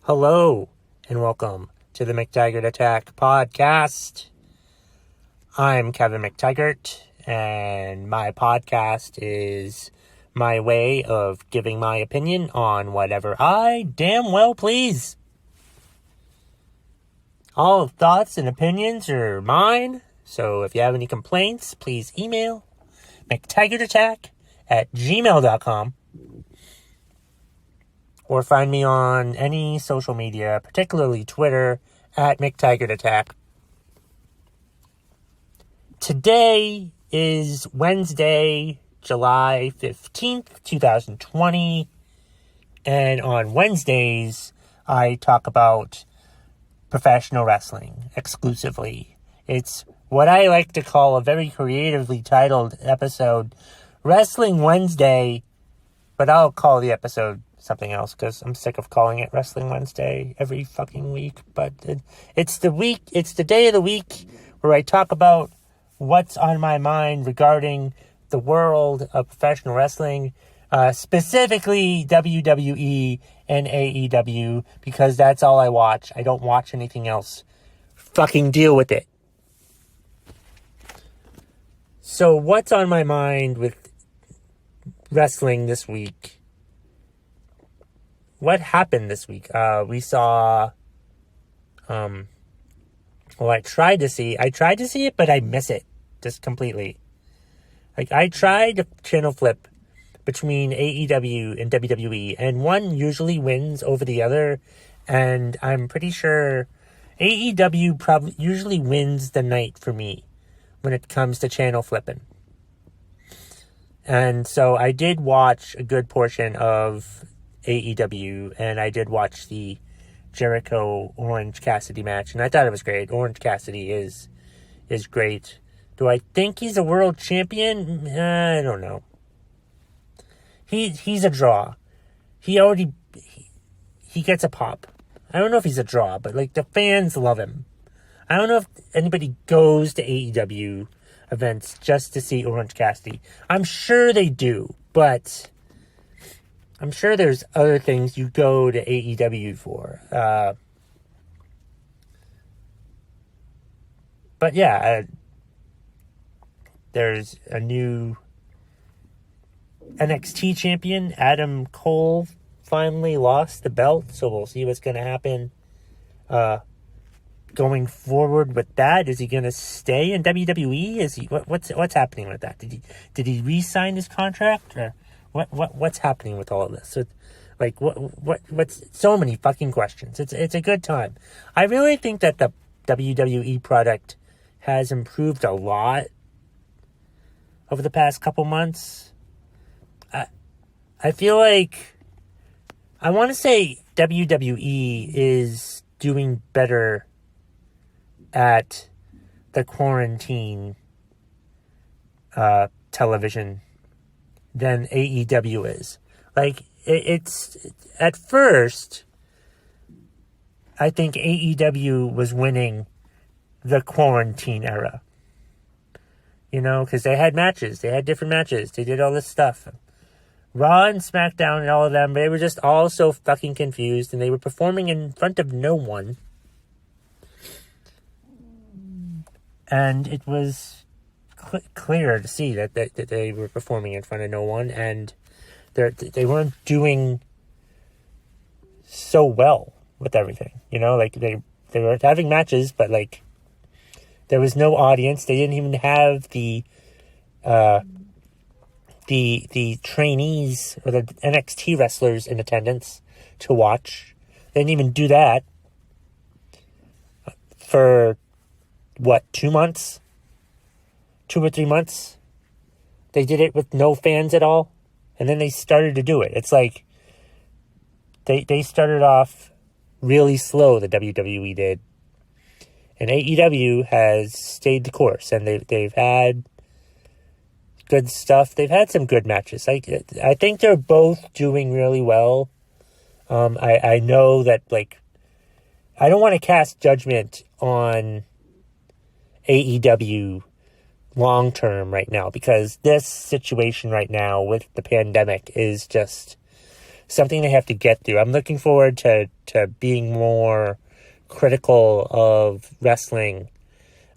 Hello, and welcome to the McTaggart Attack podcast. I'm Kevin McTaggart, and my podcast is my way of giving my opinion on whatever I damn well please. All thoughts and opinions are mine, so if you have any complaints, please email McTaggartattack@gmail.com or find me on any social media, particularly Twitter, @McTaggartAttack. Today is Wednesday, July 15th, 2020, and on Wednesdays, I talk about professional wrestling exclusively. It's what I like to call a very creatively titled episode, Wrestling Wednesday, but I'll call the episode something else because I'm sick of calling it Wrestling Wednesday every fucking week. But it's the day of the week where I talk about what's on my mind regarding the world of professional wrestling, specifically WWE and AEW, because that's all I watch. I don't watch anything else. Fucking deal with it. So what's on my mind with wrestling this week? What happened this week? We saw, I tried to see it, but I miss it just completely. Like, I tried to channel flip between AEW and WWE, and one usually wins over the other, and I'm pretty sure AEW probably usually wins the night for me when it comes to channel flipping. And so I did watch a good portion of AEW, and I did watch the Jericho Orange Cassidy match, and I thought it was great. Orange Cassidy is great. Do I think he's a world champion? I don't know. He's a draw. He gets a pop. I don't know if he's a draw, but like the fans love him. I don't know if anybody goes to AEW events just to see Orange Cassidy. I'm sure they do, but I'm sure there's other things you go to AEW for. But yeah, there's a new NXT champion. Adam Cole finally lost the belt, so we'll see what's going to happen going forward with that. Is he going to stay in WWE? Is he what's happening with that? Did he re-sign his contract, or what's happening with all of this? So, like what's so many fucking questions. It's a good time. I really think that the WWE product has improved a lot over the past couple months. I feel like I want to say WWE is doing better at the quarantine television than AEW is. Like, it's at first, I think AEW was winning the quarantine era. You know, because they had matches. They had different matches. They did all this stuff. Raw and SmackDown and all of them, they were just all so fucking confused, and they were performing in front of no one. And it was clear to see that they were performing in front of no one, and they weren't doing so well with everything. You know, like they were having matches, but like there was no audience. They didn't even have the trainees or the NXT wrestlers in attendance to watch. They didn't even do that for 2 months? 2 or 3 months? They did it with no fans at all, and then they started to do it. It's like they started off really slow, the WWE did. And AEW has stayed the course, and they've had good stuff. They've had some good matches. I think they're both doing really well. I know that, like, I don't want to cast judgment on AEW long term right now, because this situation right now with the pandemic is just something they have to get through. I'm looking forward to being more critical of wrestling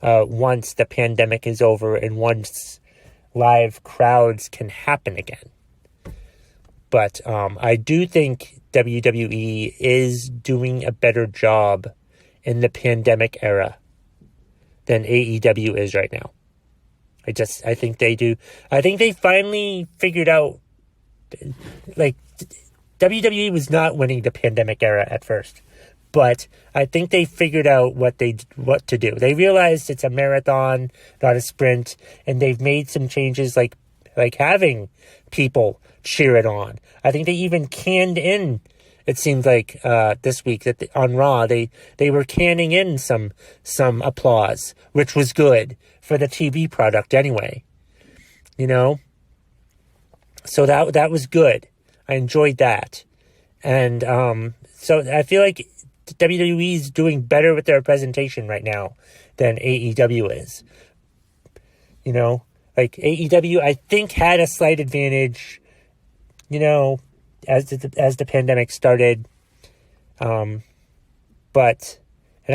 once the pandemic is over and once live crowds can happen again. But I do think WWE is doing a better job in the pandemic era than AEW is right now. I think they do. I think they finally figured out, like, WWE was not winning the pandemic era at first. But I think they figured out what to do. They realized it's a marathon, not a sprint, and they've made some changes like having people cheer it on. I think they even canned in. It seems like this week that on Raw they were canning in some applause, which was good for the TV product anyway. You know, so that was good. I enjoyed that, and so I feel like WWE is doing better with their presentation right now than AEW is. You know, like AEW, I think had a slight advantage, you know, as the pandemic started. And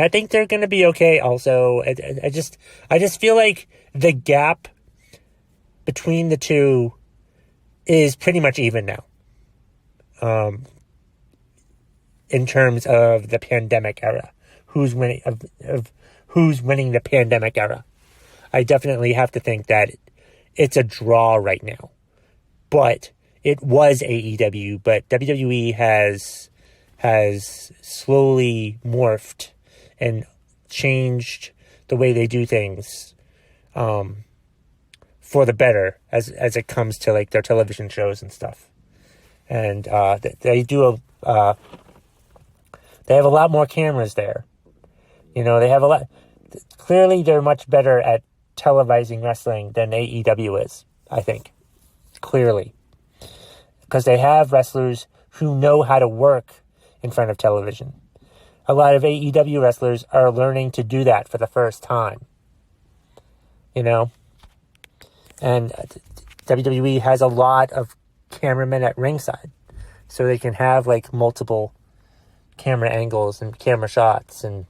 I think they're going to be okay also. I just feel like the gap between the two is pretty much even now. In terms of the pandemic era, who's winning the pandemic era. I definitely have to think that it's a draw right now. But it was AEW, but WWE has slowly morphed and changed the way they do things for the better as it comes to like their television shows and stuff. And they have a lot more cameras there. You know, they have a lot. Clearly, they're much better at televising wrestling than AEW is, I think. Clearly. Because they have wrestlers who know how to work in front of television. A lot of AEW wrestlers are learning to do that for the first time. You know? And WWE has a lot of cameramen at ringside. So they can have, like, multiple camera angles and camera shots, and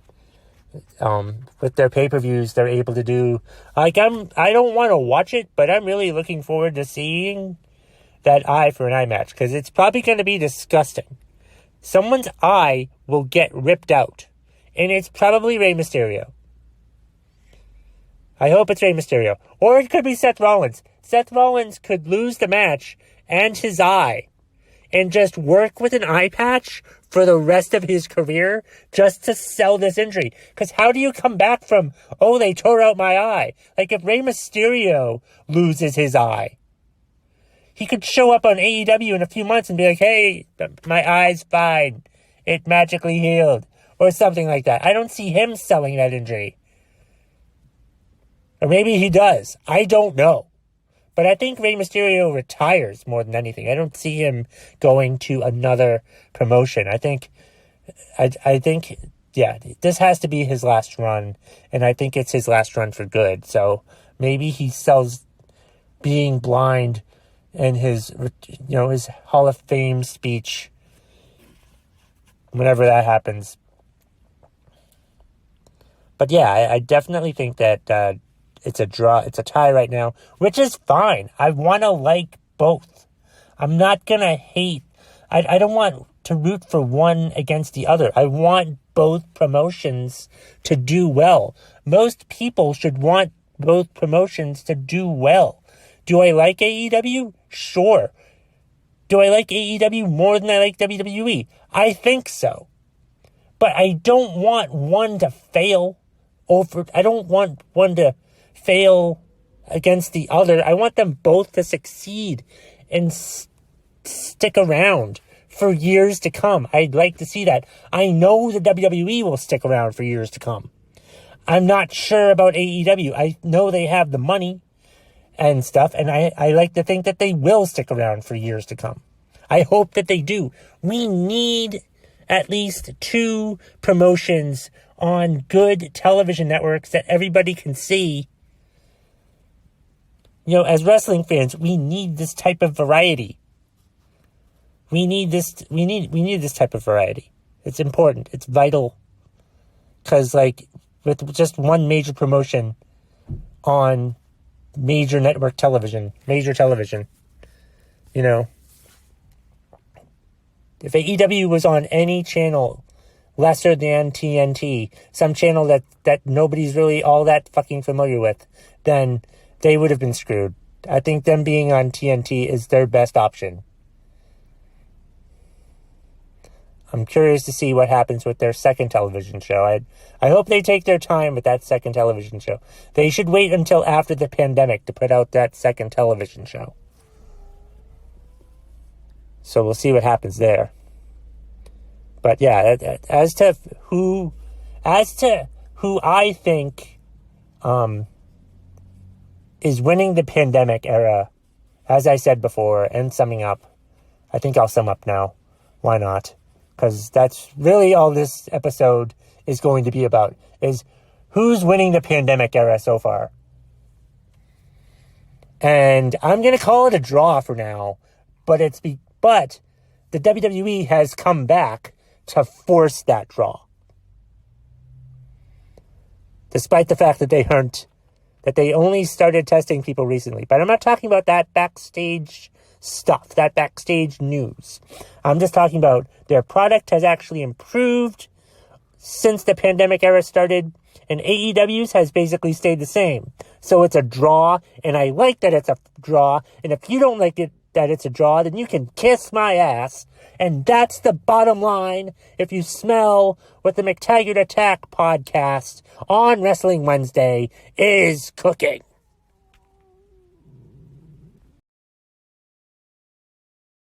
with their pay-per-views they're able to do, like, I don't want to watch it, but I'm really looking forward to seeing that eye for an eye match, because it's probably going to be disgusting. Someone's eye will get ripped out, and it's probably Rey Mysterio. I hope it's Rey Mysterio, or it could be Seth Rollins. Seth Rollins could lose the match and his eye and just work with an eye patch for the rest of his career just to sell this injury. Because how do you come back from, oh, they tore out my eye? Like, if Rey Mysterio loses his eye, he could show up on AEW in a few months and be like, hey, my eye's fine. It magically healed. Or something like that. I don't see him selling that injury. Or maybe he does. I don't know. But I think Rey Mysterio retires more than anything. I don't see him going to another promotion. I think, yeah, this has to be his last run, and I think it's his last run for good. So maybe he sells being blind in his Hall of Fame speech whenever that happens. But yeah, I definitely think that it's a draw. It's a tie right now, which is fine. I want to like both. I'm not going to hate. I don't want to root for one against the other. I want both promotions to do well. Most people should want both promotions to do well. Do I like AEW? Sure. Do I like AEW more than I like WWE? I think so. But I don't want one to fail over. I don't want one to fail against the other. I want them both to succeed and stick around for years to come. I'd like to see that. I know the WWE will stick around for years to come. I'm not sure about AEW. I know they have the money and stuff, and I like to think that they will stick around for years to come. I hope that they do. We need at least 2 promotions on good television networks that everybody can see. You know, as wrestling fans, we need this type of variety. we need this type of variety. It's important. It's vital. Because, like, with just one major promotion on major network television, you know, if AEW was on any channel lesser than TNT, some channel that nobody's really all that fucking familiar with, then they would have been screwed. I think them being on TNT is their best option. I'm curious to see what happens with their second television show. I hope they take their time with that second television show. They should wait until after the pandemic to put out that second television show. So we'll see what happens there. But yeah, as to who I think is winning the pandemic era, as I said before, and summing up, I think I'll sum up now. Why not? Because that's really all this episode is going to be about, is who's winning the pandemic era so far. And I'm going to call it a draw for now, but the WWE has come back to force that draw. Despite the fact that they only started testing people recently. But I'm not talking about that backstage stuff, that backstage news. I'm just talking about their product has actually improved since the pandemic era started, and AEW's has basically stayed the same. So it's a draw, and I like that it's a draw, and if you don't like it that it's a draw, then you can kiss my ass. And that's the bottom line if you smell what the McTaggart Attack podcast on Wrestling Wednesday is cooking.